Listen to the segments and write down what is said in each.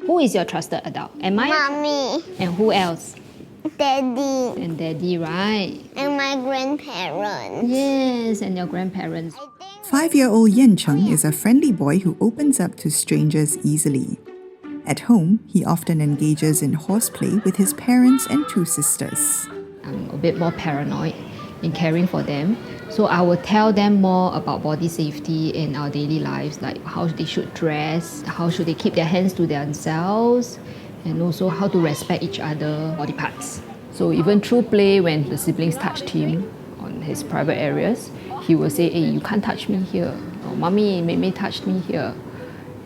Who is your trusted adult? Am I? Mommy. And who else? Daddy. And daddy, right? And my grandparents. Yes, and your grandparents. 5-year-old Yan Cheng is a friendly boy who opens up to strangers easily. At home, he often engages in horseplay with his parents and 2 sisters. I'm a bit more paranoid in caring for them. So I will tell them more about body safety in our daily lives, like how they should dress, how should they keep their hands to themselves, and also how to respect each other's body parts. So even through play, when the siblings touched him on his private areas, he will say, hey, you can't touch me here. Or mommy, Mei touched me here.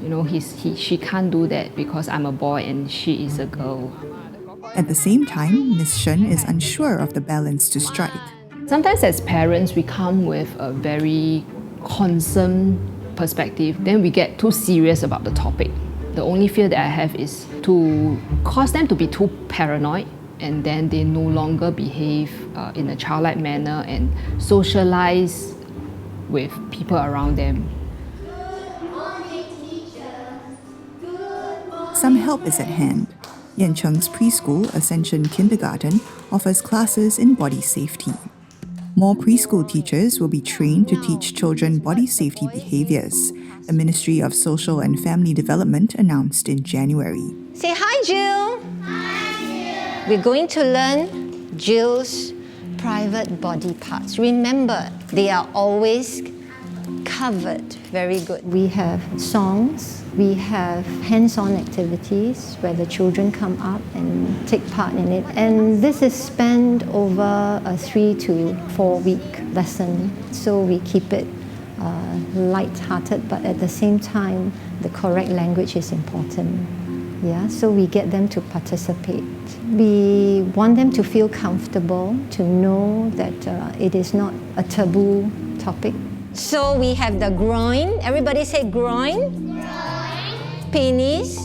You know, she can't do that because I'm a boy and she is a girl. At the same time, Miss Shen is unsure of the balance to strike. Sometimes as parents, we come with a very concerned perspective. Then we get too serious about the topic. The only fear that I have is to cause them to be too paranoid, and then they no longer behave in a childlike manner and socialize with people around them. Some help is at hand. Yan Cheng's preschool, Ascension Kindergarten, offers classes in body safety. More preschool teachers will be trained to teach children body safety behaviors, the Ministry of Social and Family Development announced in January. Say hi, Jill. Hi, Jill. We're going to learn Jill's private body parts. Remember, they are always covered. Very good. We have songs, we have hands-on activities where the children come up and take part in it. And this is spent over a 3 to 4 week lesson. So we keep it light-hearted, but at the same time, the correct language is important. Yeah, so we get them to participate. We want them to feel comfortable, to know that it is not a taboo topic. So we have the groin. Everybody say groin. Groin. Penis.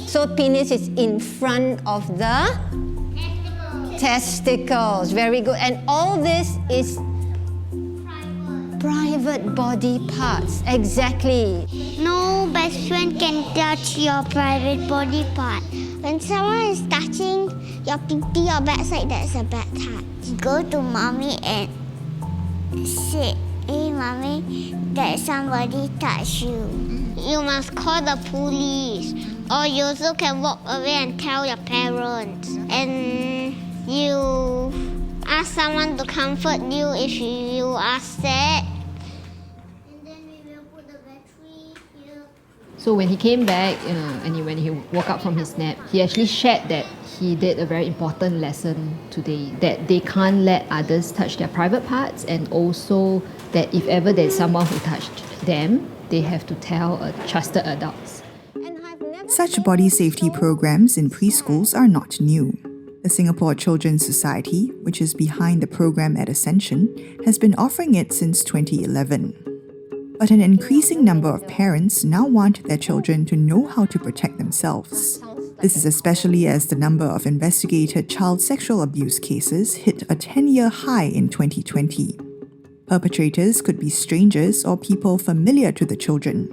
So penis is in front of the testicles. Very good. And all this is private body parts. Exactly. No best friend can touch your private body part. When someone is touching your pee or backside, that's a bad touch. Go to mommy and say, hey mommy, that somebody touched you. You must call the police. Or you also can walk away and tell your parents. And you ask someone to comfort you if you are sad. And then we will put the battery here. So when he came back when he woke up from his nap, he actually shared that he did a very important lesson today, that they can't let others touch their private parts, and also that if ever there's someone who touched them, they have to tell trusted adults. Such body safety programs in preschools are not new. The Singapore Children's Society, which is behind the program at Ascension, has been offering it since 2011. But an increasing number of parents now want their children to know how to protect themselves. This is especially as the number of investigated child sexual abuse cases hit a 10-year high in 2020. Perpetrators could be strangers or people familiar to the children.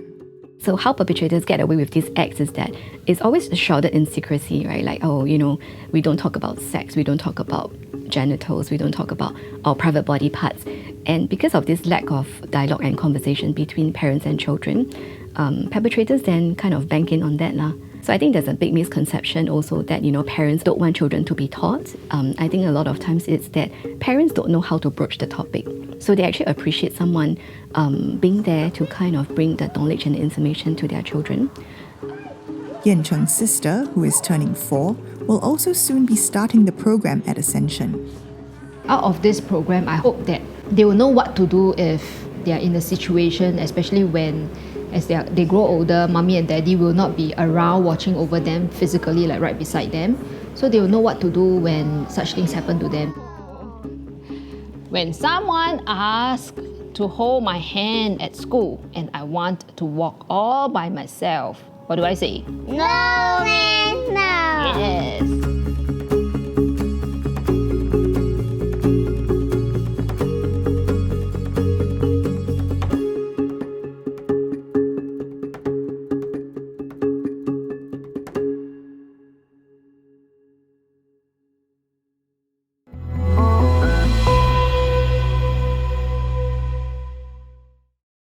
So how perpetrators get away with these acts is that it's always shrouded in secrecy, right? Like, oh, you know, we don't talk about sex, we don't talk about genitals, we don't talk about our private body parts. And because of this lack of dialogue and conversation between parents and children, perpetrators then kind of bank in on that. So I think there's a big misconception also that, you know, parents don't want children to be taught. I think a lot of times it's that parents don't know how to broach the topic. So they actually appreciate someone being there to kind of bring the knowledge and the information to their children. Yan Cheng's sister, who is turning 4, will also soon be starting the program at Ascension. Out of this program, I hope that they will know what to do if they are in a situation, especially when as they grow older, mommy and daddy will not be around watching over them physically, like right beside them. So they will know what to do when such things happen to them. When someone asks to hold my hand at school and I want to walk all by myself, what do I say? No, man, no. Yes.